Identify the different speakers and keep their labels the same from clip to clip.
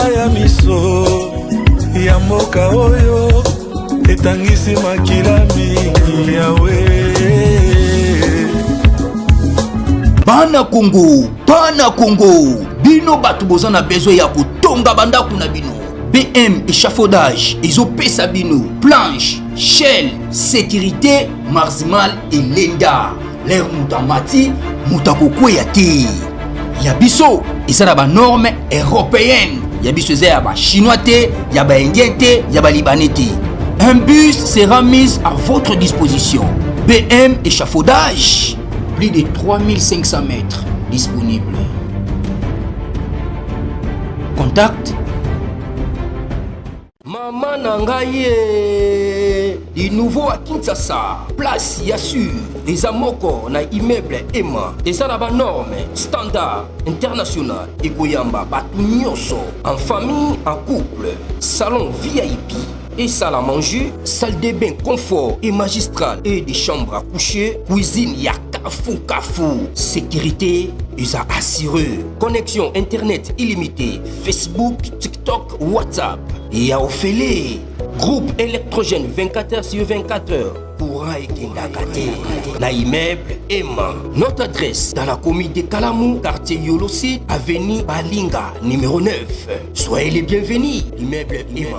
Speaker 1: ya miso ya mboka oyo etangisi makila mingi yawe.
Speaker 2: Bana Congo, bino batu boza na besoin ya kotonga bandaku na bino. BM échafaudage, ezopesa bino planche, shell, sécurité, maximal et lenda. L'air mutamati, mutakokweya te. Yabiso, ezala ba norme européenne. Yabiso ezala ba chinois te, ya ba indien te, ya ba libanais te. Un bus sera mis à votre disposition. BM échafaudage, plus de 3500 mètres disponibles. Contact Maman Nangaye, du nouveau à Kinshasa, place Yassur, les amoko na immeuble Emma, des arabes normes, standard, international, et Goyamba, batu nyonso, en famille, en couple, salon VIP, et salle à manger, salle de bain confort et magistral, et des chambres à coucher, cuisine Kafou, sécurité, ils ont assuré. Connexion internet illimitée, Facebook, TikTok, WhatsApp. Et à Ophélie, groupe électrogène 24h/24h. Courant et Kindakate. La immeuble Emma. Notre adresse dans la commune de Kalamou, quartier Yolosi, avenue Balinga, numéro 9. Soyez les bienvenus. Immeuble Emma.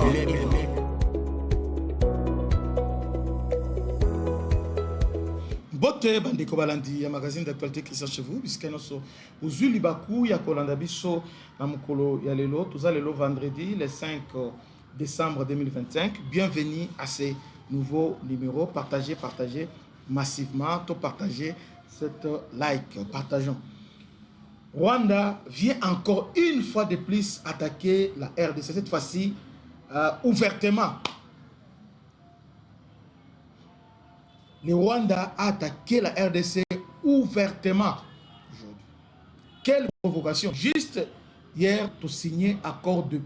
Speaker 3: Bote bandeko balandi ya magazine d'actualité qui chez vous puisque nous sommes libaku ya kolanda biso na mukolo ya lelo toza lelo vendredi le 5 décembre 2025. Bienvenue à ce nouveau numéro. Partagez massivement, tout partagez cette like, partageons. Rwanda vient encore une fois de plus attaquer la RDC, cette fois-ci ouvertement. Le Rwanda a attaqué la RDC ouvertement aujourd'hui. Quelle provocation! Juste hier, tu as signé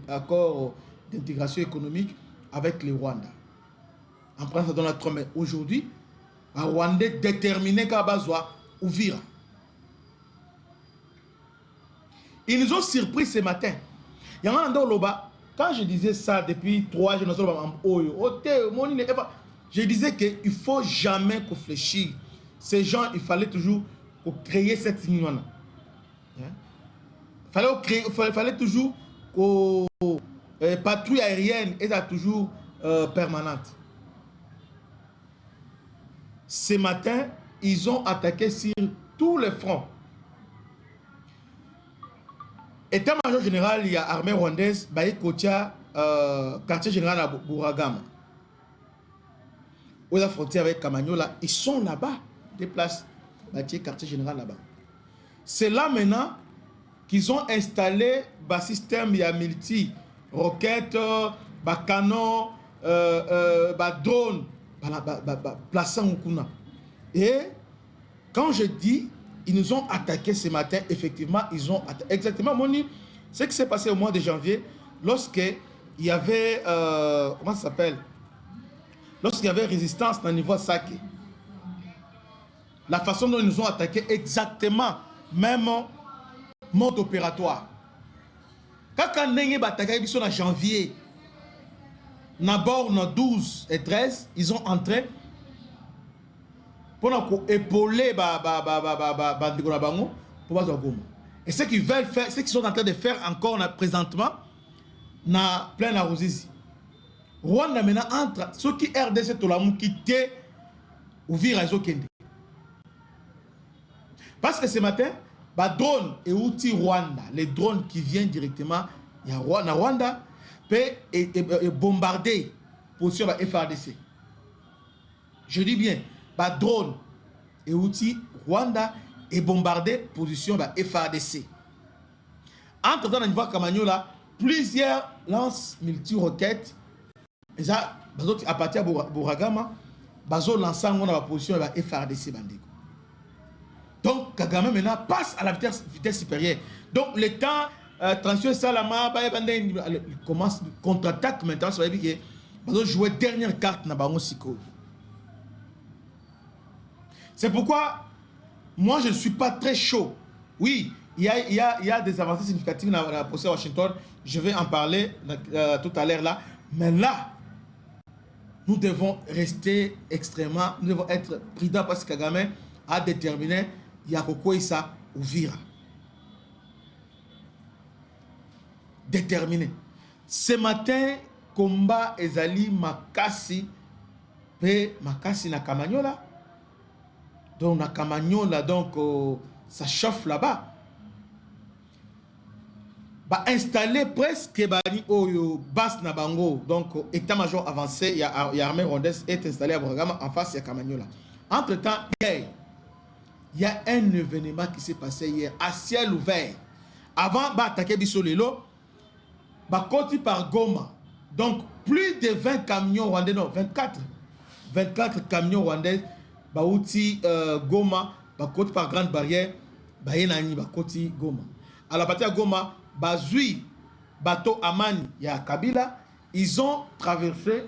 Speaker 3: accord d'intégration économique avec le Rwanda. En prenant ça dans la trompe. Aujourd'hui, un Rwandais déterminé qu'à Bazoua ouvrir. Ils nous ont surpris ce matin. Il y a un endroit quand je disais ça depuis 3 jours, je disais qu'il ne faut jamais réfléchir. Ces gens, il fallait toujours créer cette union. Il fallait toujours que patrouille aérienne est toujours permanente. Ce matin, ils ont attaqué sur tous les fronts. État-major général, il y a armée rwandaise, Baïkotia, quartier général à Bouragama. Où la frontière avec Kamagnola, ils sont là-bas, des places, bâties quartier général là-bas. C'est là maintenant qu'ils ont installé un système multi, roquettes, canons, drones, plaçant au Kuna. Et quand je dis, ils nous ont attaqué ce matin, effectivement, ils ont attaqué. Exactement, Moni, ce qui s'est passé au mois de janvier, lorsqu'il y avait, comment ça s'appelle? Lorsqu'il y avait résistance dans le niveau Saké, la façon dont ils nous ont attaqué, exactement, même mode opératoire. Quand on a attaqué en janvier, d'abord, en 12 et 13, ils ont entré pour épauler et ce qu'ils veulent faire, ce qu'ils sont en train de faire encore présentement, na plein arrosisi. Rwanda maintenant entre ceux qui RDC Tolamou quitté ouvrir à Zokende. Parce que ce matin, drone et outils Rwanda, les drones qui viennent directement à Rwanda, peut bombarder position de FARDC. Je dis bien, drone et outils Rwanda et bombarder position de FARDC. Entre dans le niveau Kamagnola, plusieurs lances multi-roquettes. Et ça, à partir de Bouragama, bazo l'ensemble dans la position de la FARDC bandeko. Donc Kagame maintenant passe à la vitesse supérieure. Donc le temps transition Salama, il commence contre-attaque maintenant. Ça veut dire que bazo jouer dernière carte na bango siko. C'est pourquoi moi je ne suis pas très chaud. Oui, il y a des avancées significatives dans la procès à Washington. Je vais en parler tout à l'heure là. Mais là, nous devons rester extrêmement, nous devons être prudents parce que Kagame a déterminé Yakoko Issa Ouvira. Déterminé. Ce matin, combat ezali makasi pe makasi na Kamanyola. Donc na Kamanyola, donc ça chauffe là-bas. Bah installé presque bani oyo bas na bango, donc état-major avancé, il y a armée rwandaise est installé à Bragama en face de Kamanyola. Entre-temps, il y a un événement qui s'est passé hier à ciel ouvert. Avant d'attaquer Bissolelo, bah côté par Goma. Donc plus de 20 camions rwandais, non 24 camions rwandais, bah outi Goma, bah côté par Grande Barrière, bah yenani bah côté Goma. À la partie à Goma, Bazui, bateau Amani, il y a Kabila, ils ont traversé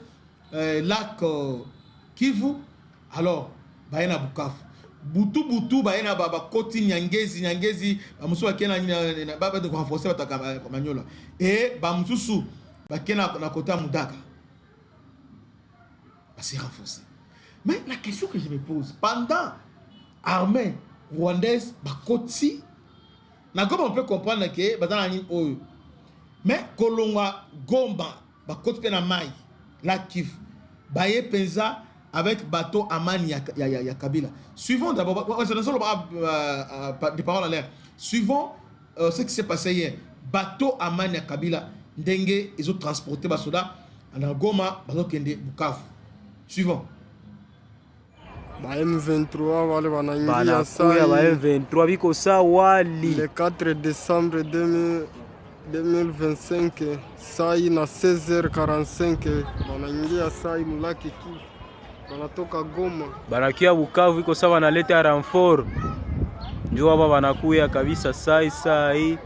Speaker 3: lac Kivu. Alors, Bayena Bukavu. Butu, Bayena Baba Koti Nyangezi, Bamusu Bakena Baba de renforcer Bataka Manyola. Et Bamusu Bakena Nakota Mudaka. C'est renforcé. Mais la question que je me pose, pendant l'armée rwandaise, Bakoti, on peut comprendre que mais Kolonga Gomba Bakot Pena Mai la Kivu Baye Penza avec bateau Amani ya Kabila. Suivons d'abord des paroles en l'air. Suivons ce qui s'est passé hier. Bateau Amani ya Kabila Ndenge ils ont transporté Basoda en Goma Bazokende Bukavu. Suivons.
Speaker 4: Ba M23 wale wanaingia
Speaker 5: banakuya ba M23 biko sawali
Speaker 4: le 4 décembre 2025 sai na 16h45 wanaingia sai mulaki Kivu, wanatoka Goma
Speaker 5: banakia Bukavu biko sawa wanaleta renfort, ndio hapa wanakuya kabisa sai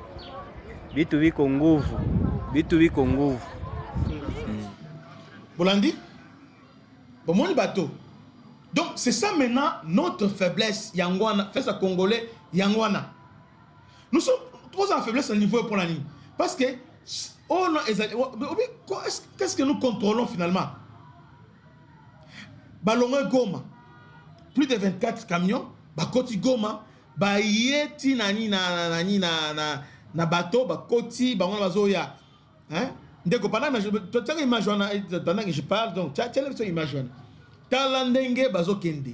Speaker 5: vitu viko nguvu
Speaker 3: Bolandi bomoni bateau. Donc c'est ça maintenant notre faiblesse Yangwana, fait ça congolais Yangwana. Nous sommes trop en faiblesse au niveau pour la ligne. Parce que qu'est-ce que nous contrôlons finalement? Balonga Goma, plus de 24 camions, Bakoti Goma, Bayeti nani na bateau, Bakoti, Bangon Bazoya. Hein? Dès que pendant que je parle, donc tu as cette image. Talandenge bazokende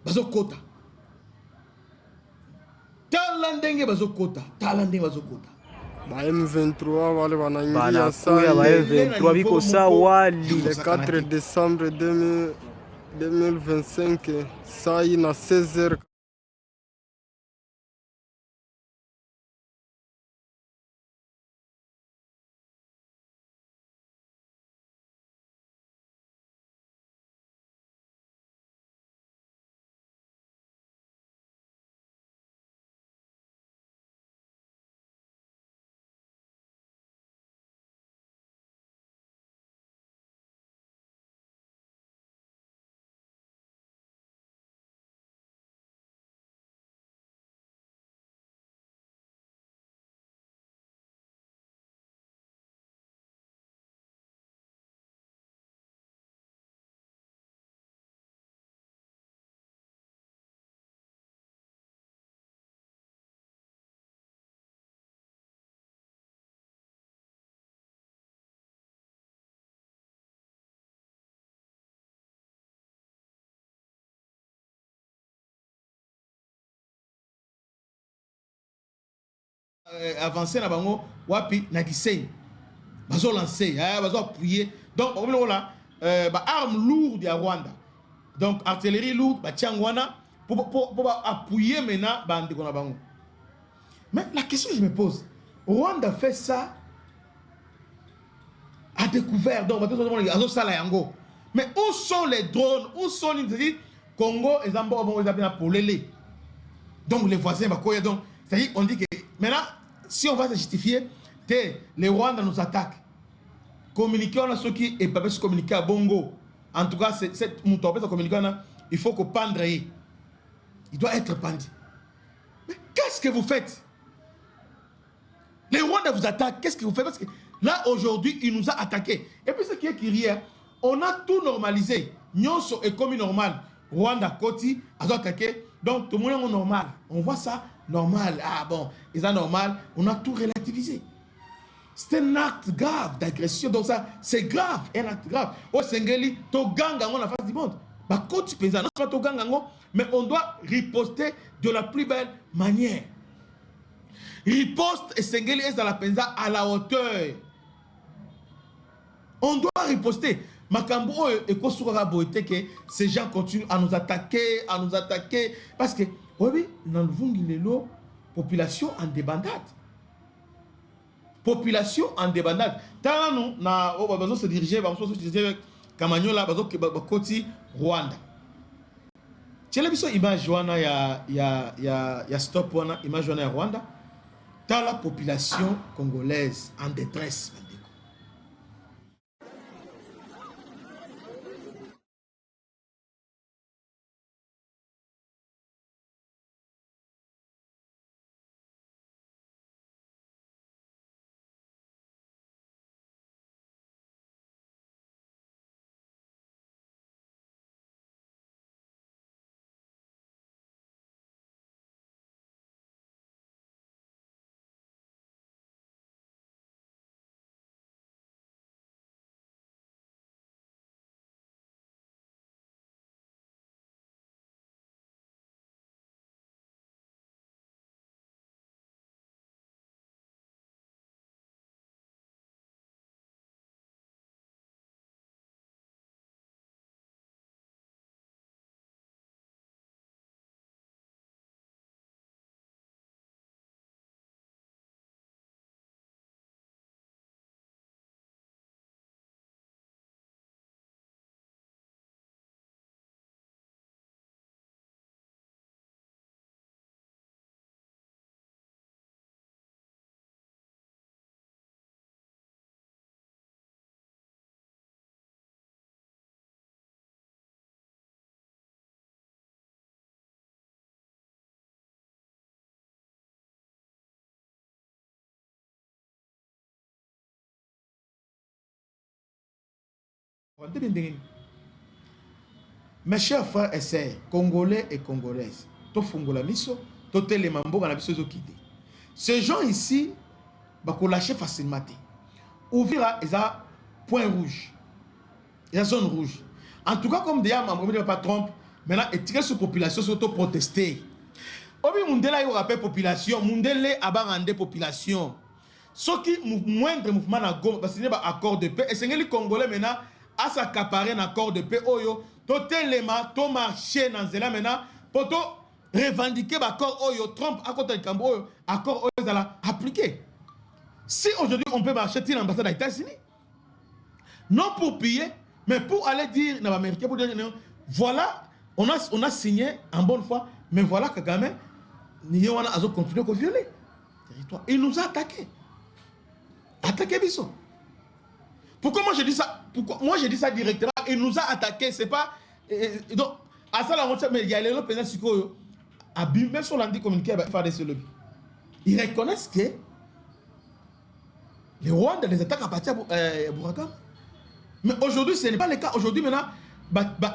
Speaker 3: bazokota talandenge bazokota
Speaker 4: ba M23 wale wanaingia
Speaker 5: sai ba M23 biko sawali
Speaker 4: le 4 décembre 2025 sai na 16h
Speaker 3: avancé na bango wapi na Gisenyi bazo lancer bazo appuyer. Donc on là ba arme lourde ya Rwanda, donc artillerie lourde ba tiangwana pour appuyer maintenant bande kona bango. Mais la question que je me pose, Rwanda fait ça à découvert, donc bazo sala yango. Mais où sont les drones, où sont les Congo et Zambo bon ils pour les donc les voisins bakoya. Donc c'est-à-dire on dit que maintenant si on va se justifier, les Rwandais nous attaquent. Communiquer, on a ceux qui ne peuvent pas se communiquer à Bongo. En tout cas, cette moutopée, il faut que pendre. Il doit être pendu. Mais qu'est-ce que vous faites? Les Rwandais vous attaquent, qu'est-ce que vous faites? Parce que là, aujourd'hui, il nous a attaqués. Et puis, ce qui est curieux, on a tout normalisé. Nyonso est comme normal. Rwanda, Koti, a attaqué. Donc, tout le monde est normal. On voit ça normal. Ah bon, ils sont normal. On a tout relativisé. C'est un acte grave d'agression. Donc, ça, c'est grave. Un acte grave. Au Sengeli, Toganga, on a face du monde. Bah, Koti, non, pas Toganga, mais on doit riposter de la plus belle manière. Riposte et Sengeli est dans la penza à la hauteur. On doit riposter. Makambo et Kosura Boete que ces gens continuent à nous attaquer, parce que oui, dans le Vungilelo, population en débandade. Population en débandade. Tant nous, na on va se diriger, on va se diriger avec Kamanyola, Koti, Rwanda. Tu as vu cette image wana ya stop wana image wana ya Rwanda. Dans la population congolaise en détresse. Mes chers frères et sœurs, Congolais et Congolaises, ces gens ici, ils lâcher facilement. Ouvrir les points rouges, les zones rouges. En tout cas, comme déjà, je ne pas trompe, maintenant, étiquette sur la population, surtout protester. Obi Mundela, il rappelle population, Mundele a bandé population. Ce qui moindre mouvement na Goma, parce qu'il y a un accord de paix, et c'est les Congolais maintenant à s'accaparer un accord de paix. Oyo, tout élément, tout marché dans Zela maintenant, pour revendiquer l'accord Oyo, Trump à côté de Cambo, accord Oyo, ça l'a appliqué. Si aujourd'hui on peut marcher dans l'ambassade des États-Unis, non pour piller, mais pour aller dire dans l'Amérique, pour dire voilà, on a signé en bonne foi, mais voilà Kagame, nous avons continué à violer le territoire. Il nous a attaqués. Attaqué Bisso. Pourquoi moi je dis ça? Pourquoi moi je dis ça directement? Il nous a attaqué, c'est pas donc à ça la honte, mais il y a les présidents Sikoyo même sur l'anti communiqué avec faire des lobby. Ils reconnaissent que les Rwandais les attaquent à partir de Bourakam. Mais aujourd'hui ce n'est pas le cas. Aujourd'hui maintenant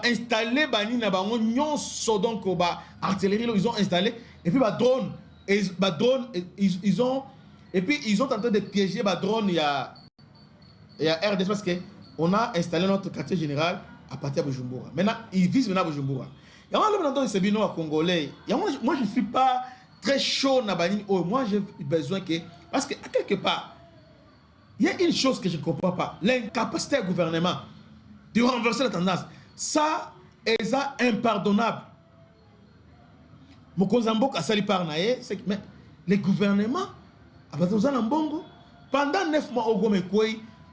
Speaker 3: installer bani na bango nyonso donc artillerie ils ont installé et puis drone et drone ils ont. Et puis, ils ont tenté de piéger les drones. Il y a RDS parce qu'on a installé notre quartier général à partir de Bujumbura. Maintenant, ils visent maintenant Bujumbura. Et moi, je Congolais. Moi, je ne suis pas très chaud. Moi, j'ai besoin que... Parce qu'à quelque part, il y a une chose que je ne comprends pas. L'incapacité du gouvernement de renverser la tendance. Ça est impardonnable. Mais les gouvernements... Pendant 9 mois au Goma,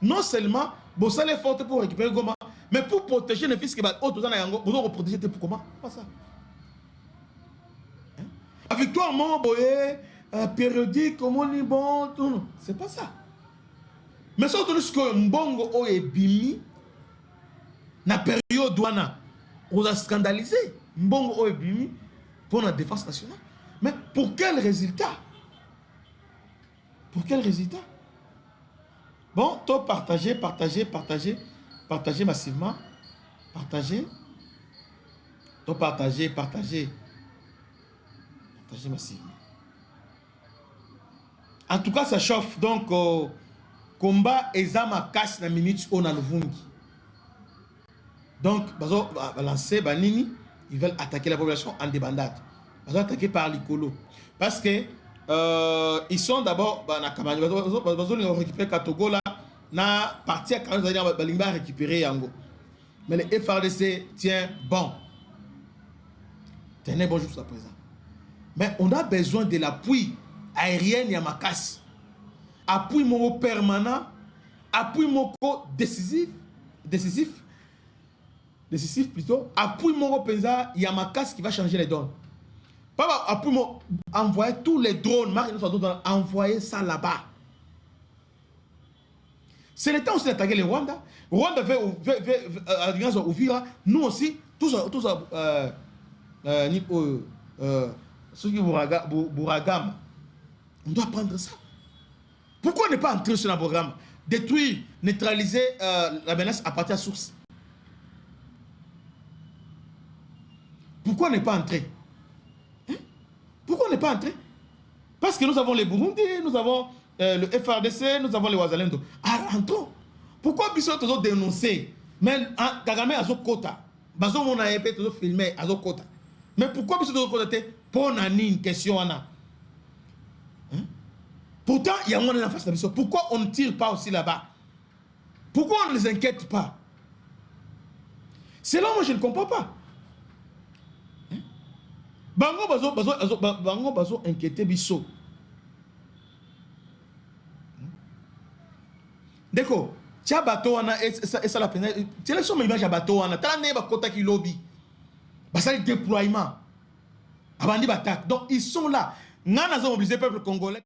Speaker 3: non seulement vous allez forte pour récupérer Goma, mais pour protéger les fils qui vont vous protéger pour comment? Pas ça. La victoire périodique, comme on est bon, c'est pas ça. Mais surtout ce que Mbongo est bimi, na période douana, on a scandalisé Mbongo est bimi pour la défense nationale. Mais pour quel résultat? Pour quel résultat? Bon, toi, partagez massivement. Partagez. Toi, partagez massivement. En tout cas, ça chauffe. Donc, combat Ezama casse la minute on a le vungi. Donc, balancer, banini, ils veulent attaquer la population en débandade. Ils vont attaquer par l'icolo. Parce que ils sont d'abord ils ont récupéré Katogo là, na partie à Balimba récupérer Yango. Mais le FRDC tient bon. Tenez bon jusqu'à présent. Mais on a besoin de l'appui aérien Yamakasi. Appui moko permanent, appui moko décisif plutôt, appui moko penza Yamakasi qui va changer les donnes. Pas appui moko envoyer tous les drones, envoyer ça là-bas. C'est le temps aussi d'attaquer le Rwanda. Rwanda veut ouvrir, nous aussi, tous ceux qui Bouragam, on doit prendre ça. Pourquoi ne pas entrer sur un programme? Détruire, neutraliser la menace à partir de la source. Pourquoi ne pas entrer? Hein? Pourquoi ne pas entrer? Parce que nous avons les Burundi, nous avons le FRDC, nous avons les Ouazalendo. Ah, entrons. Pourquoi ils sont toujours dénoncés? Mais Kagame a son quota. Bazo mon a épée toujours filmé à son quota. Mais pourquoi ils sont toujours cotatés? Pour une question. Hein? Pourtant, il y a moins en face de la mission. Pourquoi on ne tire pas aussi là-bas? Pourquoi on ne les inquiète pas? C'est là où moi je ne comprends pas. Hein? Bango bazo inquiété biso. D'accord. Tia bateau wana et ça la peine. Tu les sommes image à bateau wana. T'as né ba kota ki lobby. Ba ça le déploiement. Abandi batak. Donc ils sont là. Ngana za mobiliser peuple congolais.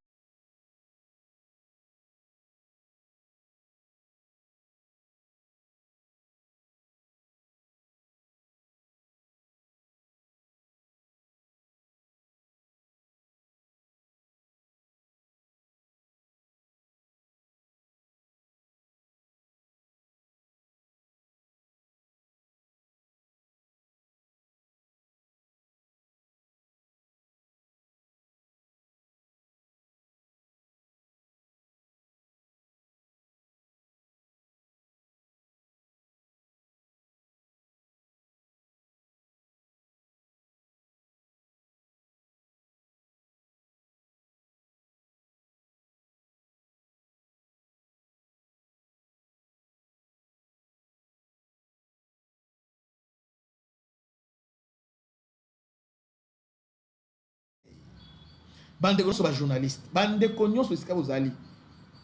Speaker 3: Bande de ba journaliste, bande de cognos sur ce que vous allez.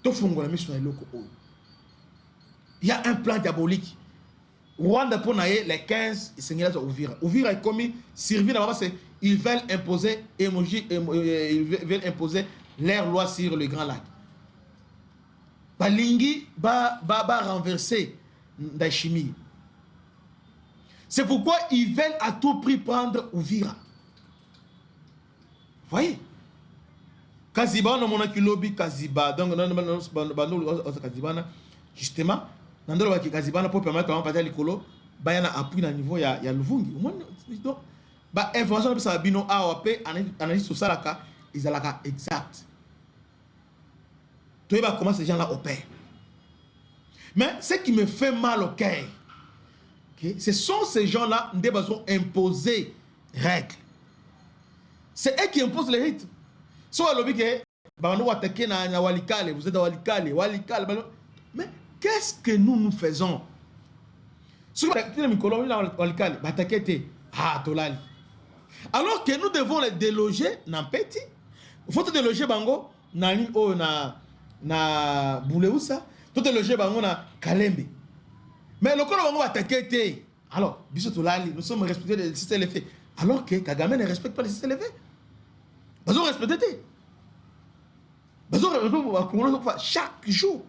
Speaker 3: To fongola mission loko. Il y a un plan diabolique. Rwanda pour naïe les 15 Seigneurs Ouvira. Ouvira est commis servir là-bas, c'est ils veulent imposer ils veulent imposer leur loi sur le Grand Lac. Balingi ba renverser Ndachimi. C'est pourquoi ils veulent à tout prix prendre Ouvira. Voyez? Kaziba no mona kilobi Kaziba donc Kaziba justement nandolo wa Kaziba pour permettre à partir likolo ba yana appui na niveau ya Luvungi donc ba information ça bino AOP analyse sur salaka izalaka exact tu vois comment ces gens là opèrent. Mais ce qui me fait mal au cœur, okay, ce sont ces gens là qui ont imposé règles. C'est eux qui imposent les rythmes. So alobi ke bando attaquer na Walikale, vous êtes à Walikale. Mais qu'est-ce que nous faisons? Si vous attaquez les Mikolo na Walikale, attaquer tolali. Alors que nous devons les déloger dans petit. Il faut déloger bango na Bouleusa, tout déloger bango na Kalembe. Mais le bango attaquer alors biso tolali, nous sommes respectés des systèmes élevés. Alors que Kagame ne respecte pas les systèmes élevés. Ils ont respecté. Chaque jour.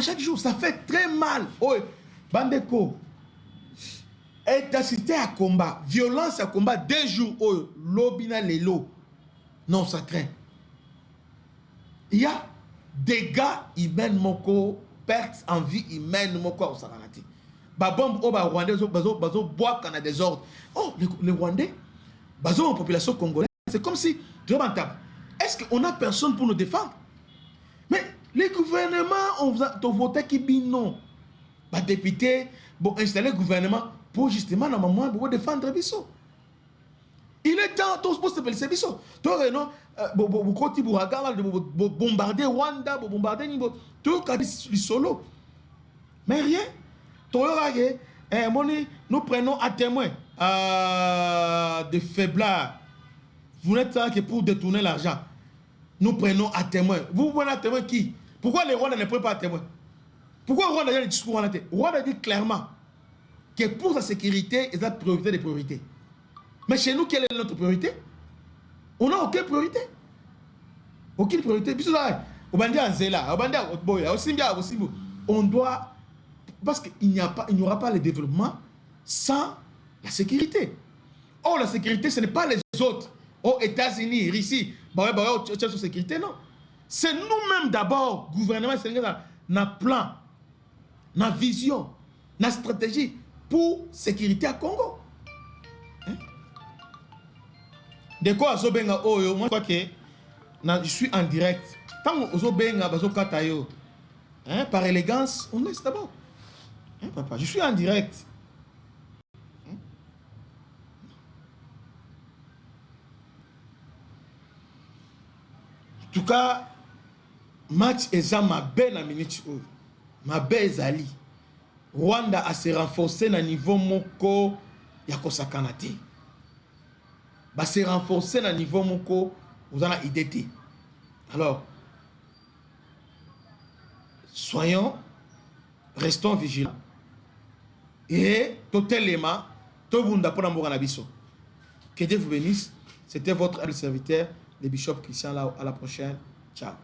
Speaker 3: Chaque jour. Ça fait très mal. Oh, Bandeko. Intensité à combat. Violence à combat. 2 jours. Oh, lobina lelo. Non, ça craint. il y a dégâts humains moko, perte en vie humaine moko au Saranati. Babom oba Rwandais bazo bois qu'on a des ordres. Oh, les Rwandais, bazo en population congolaise, c'est comme si est-ce qu'on a personne pour nous défendre? Mais les gouvernements ont voté qui dit non. Les députés ont installé le gouvernement pour justement normalement pour défendre Bisso. Il est temps, tous pour se faire le Bisso. Toi, non, côté bombarder Rwanda, bombarder tout cas du solo. Mais rien. Nous prenons à témoin de faiblards. Vous n'êtes là que pour détourner l'argent. Nous prenons à témoin. Vous prenez à témoin qui? Pourquoi les Rwandais ne prennent pas à témoin? Pourquoi Rwanda a le discours Rwanda? Rwanda dit clairement que pour sa sécurité, il y a priorité des priorités. Mais chez nous, quelle est notre priorité? On n'a aucune priorité. Aucune priorité. On doit... Parce qu'il n'y aura pas le développement sans la sécurité. Or, la sécurité, ce n'est pas les autres. Aux États-Unis, Russie, sécurité, non. C'est nous-mêmes d'abord, gouvernement sénégalais, notre plan, notre vision, notre stratégie pour sécurité à Congo. De quoi moi je crois que je suis en direct. Tant que par élégance, on laisse d'abord. Papa, je suis en direct. En tout cas, match est ma belle minute. Ma belle Zali. Rwanda a se renforcé dans le niveau moko yakosakanate. Va se renforcer dans le niveau moko vous en avez idée. Alors, restons vigilants. Et totalement, tout le monde a que Dieu vous bénisse. C'était votre serviteur, le bishop Christian. À la prochaine. Ciao.